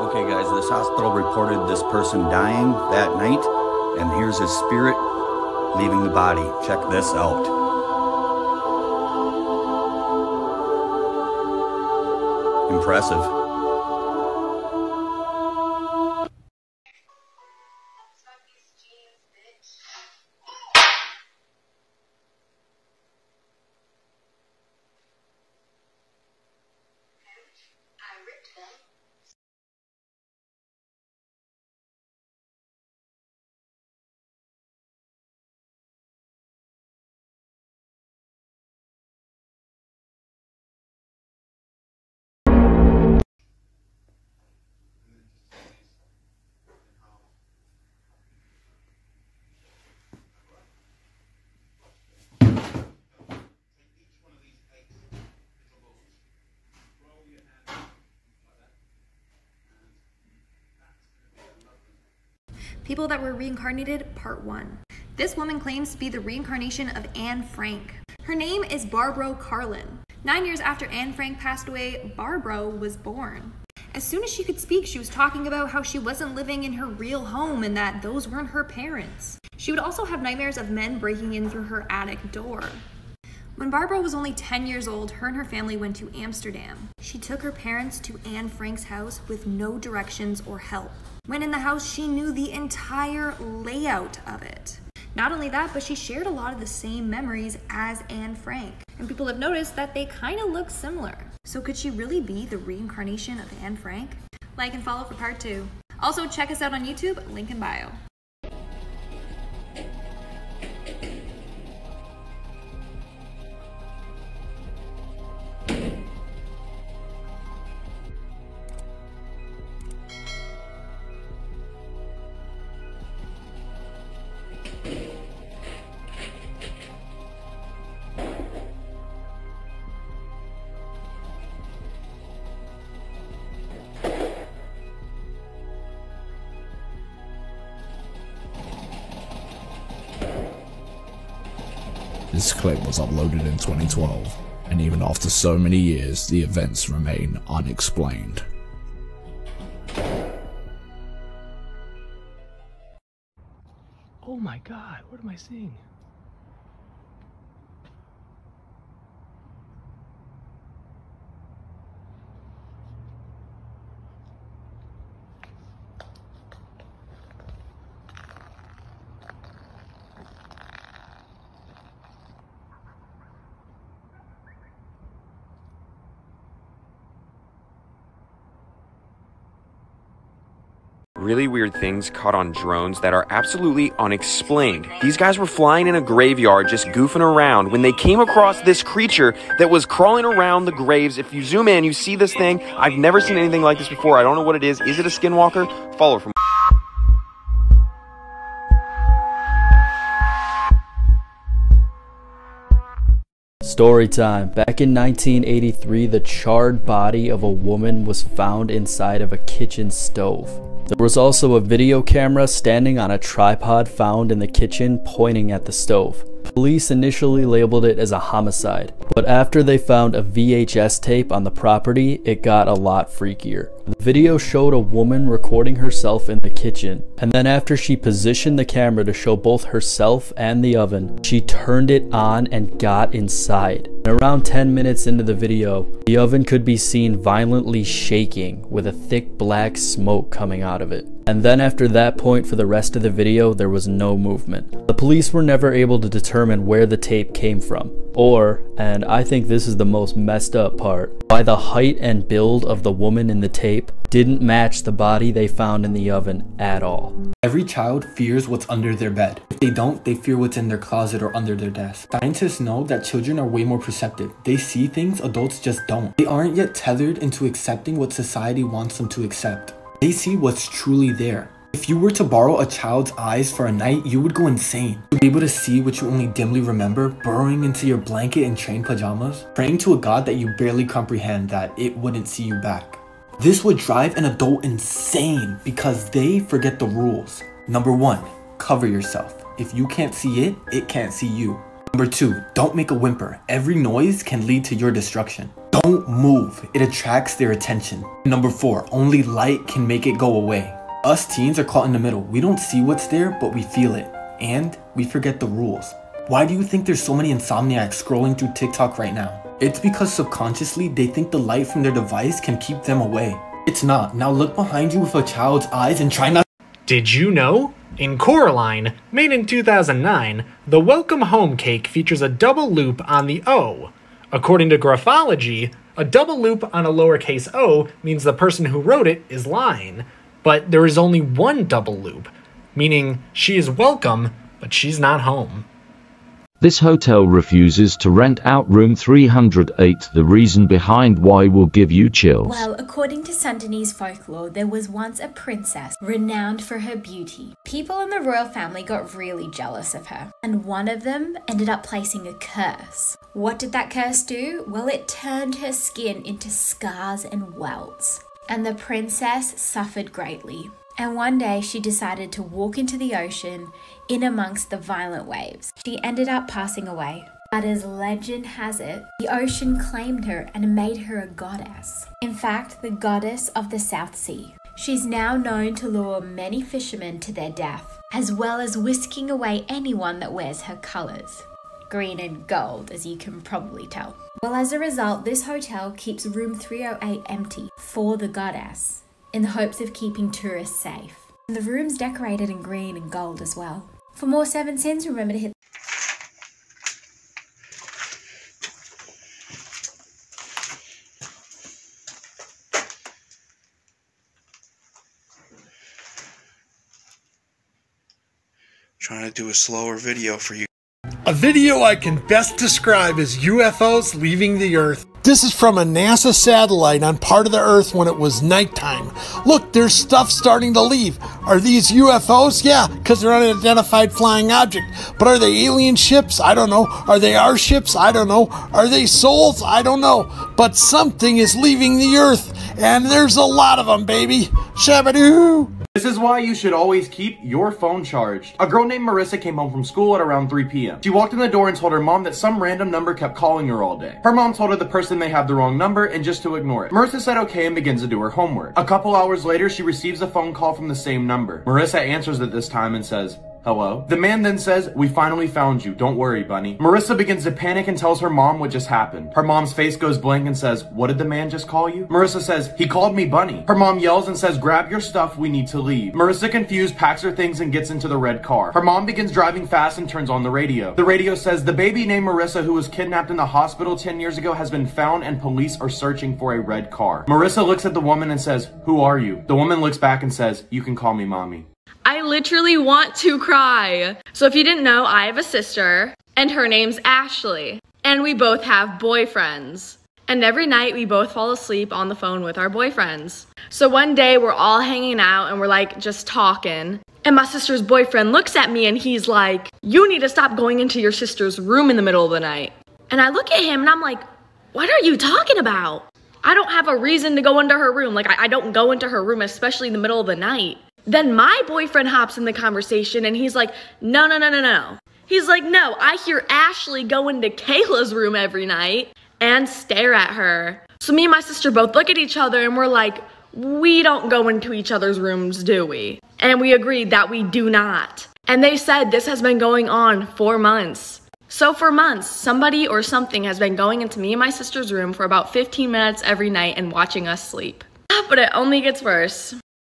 Okay guys, this hospital reported this person dying that night, and here's his spirit leaving the body. Check this out. Impressive. People that were reincarnated, part 1. This woman claims to be the reincarnation of Anne Frank. Her name is Barbara Carlin. 9 years after Anne Frank passed away, Barbara was born. As soon as she could speak, she was talking about how she wasn't living in her real home and that those weren't her parents. She would also have nightmares of men breaking in through her attic door. When Barbara was only 10 years old, her and her family went to Amsterdam. She took her parents to Anne Frank's house with no directions or help. When in the house, she knew the entire layout of it. Not only that, but she shared a lot of the same memories as Anne Frank. And people have noticed that they kind of look similar. So could she really be the reincarnation of Anne Frank? Like and follow for part 2. Also, check us out on YouTube, link in bio. This clip was uploaded in 2012, and even after so many years, the events remain unexplained. Oh my god, what am I seeing? Really weird things caught on drones that are absolutely unexplained. These guys were flying in a graveyard just goofing around when they came across this creature that was crawling around the graves. If you zoom in, you see this thing. I've never seen anything like this before. I don't know what it is. Is it a skinwalker? Follow from Story time. Back in 1983, the charred body of a woman was found inside of a kitchen stove. There was also a video camera standing on a tripod found in the kitchen pointing at the stove. Police initially labeled it as a homicide, but after they found a VHS tape on the property, it got a lot freakier. The video showed a woman recording herself in the kitchen, and then after she positioned the camera to show both herself and the oven, she turned it on and got inside. And around 10 minutes into the video, the oven could be seen violently shaking with a thick black smoke coming out of it. And then after that point for the rest of the video, there was no movement. The police were never able to determine where the tape came from, or, and I think this is the most messed up part, why the height and build of the woman in the tape didn't match the body they found in the oven at all. Every child fears what's under their bed. If they don't, they fear what's in their closet or under their desk. Scientists know that children are way more perceptive. They see things adults just don't. They aren't yet tethered into accepting what society wants them to accept. They see what's truly there. If you were to borrow a child's eyes for a night, you would go insane. You'd be able to see what you only dimly remember, burrowing into your blanket in train pajamas, praying to a god that you barely comprehend that it wouldn't see you back. This would drive an adult insane because they forget the rules. Number 1, cover yourself. If you can't see it, it can't see you. Number 2, don't make a whimper. Every noise can lead to your destruction. Don't move. It attracts their attention. Number 4, only light can make it go away. Us teens are caught in the middle. We don't see what's there, but we feel it. And we forget the rules. Why do you think there's so many insomniacs scrolling through TikTok right now? It's because subconsciously they think the light from their device can keep them away. It's not. Now look behind you with a child's eyes and try not. Did you know? In Coraline, made in 2009, the Welcome Home cake features a double loop on the O. According to Graphology, a double loop on a lowercase o means the person who wrote it is lying, but there is only one double loop, meaning she is welcome, but she's not home. This hotel refuses to rent out room 308. The reason behind why will give you chills. Well, according to Sundanese folklore, there was once a princess renowned for her beauty. People in the royal family got really jealous of her, and one of them ended up placing a curse. What did that curse do? Well, it turned her skin into scars and welts, and the princess suffered greatly. And one day she decided to walk into the ocean in amongst the violent waves. She ended up passing away. But as legend has it, the ocean claimed her and made her a goddess. In fact, the goddess of the South Sea. She's now known to lure many fishermen to their death, as well as whisking away anyone that wears her colours. Green and gold, as you can probably tell. Well, as a result, this hotel keeps room 308 empty for the goddess, in the hopes of keeping tourists safe. And the room's decorated in green and gold as well. For more 7 Sins, remember to hit trying to do a slower video for you. A video I can best describe as UFOs leaving the Earth. This is from a NASA satellite on part of the Earth when it was nighttime. Look, there's stuff starting to leave. Are these UFOs? Yeah, because they're unidentified flying object. But are they alien ships? I don't know. Are they our ships? I don't know. Are they souls? I don't know. But something is leaving the Earth, and there's a lot of them, baby. Shabadoo! This is why you should always keep your phone charged. A girl named Marissa came home from school at around 3 p.m. She walked in the door and told her mom that some random number kept calling her all day. Her mom told her the person may have the wrong number and just to ignore it. Marissa said okay and begins to do her homework. A couple hours later, she receives a phone call from the same number. Marissa answers it this time and says, "Hello?" The man then says, "We finally found you. Don't worry, bunny." Marissa begins to panic and tells her mom what just happened. Her mom's face goes blank and says, "What did the man just call you?" Marissa says, "He called me bunny." Her mom yells and says, "Grab your stuff, we need to leave." Marissa, confused, packs her things and gets into the red car. Her mom begins driving fast and turns on the radio. The radio says, "The baby named Marissa who was kidnapped in the hospital 10 years ago has been found and police are searching for a red car." Marissa looks at the woman and says, "Who are you?" The woman looks back and says, "You can call me mommy." I literally want to cry. So if you didn't know, I have a sister and her name's Ashley, and we both have boyfriends. And every night we both fall asleep on the phone with our boyfriends. So one day we're all hanging out and we're like just talking, and my sister's boyfriend looks at me and he's like, "You need to stop going into your sister's room in the middle of the night." And I look at him and I'm like, "What are you talking about? I don't have a reason to go into her room. Like I don't go into her room, especially in the middle of the night." Then my boyfriend hops in the conversation and he's like, no. He's like, "No, I hear Ashley go into Kayla's room every night and stare at her." So me and my sister both look at each other and we're like, we don't go into each other's rooms, do we? And we agreed that we do not. And they said this has been going on for months. So for months, somebody or something has been going into me and my sister's room for about 15 minutes every night and watching us sleep. But it only gets worse.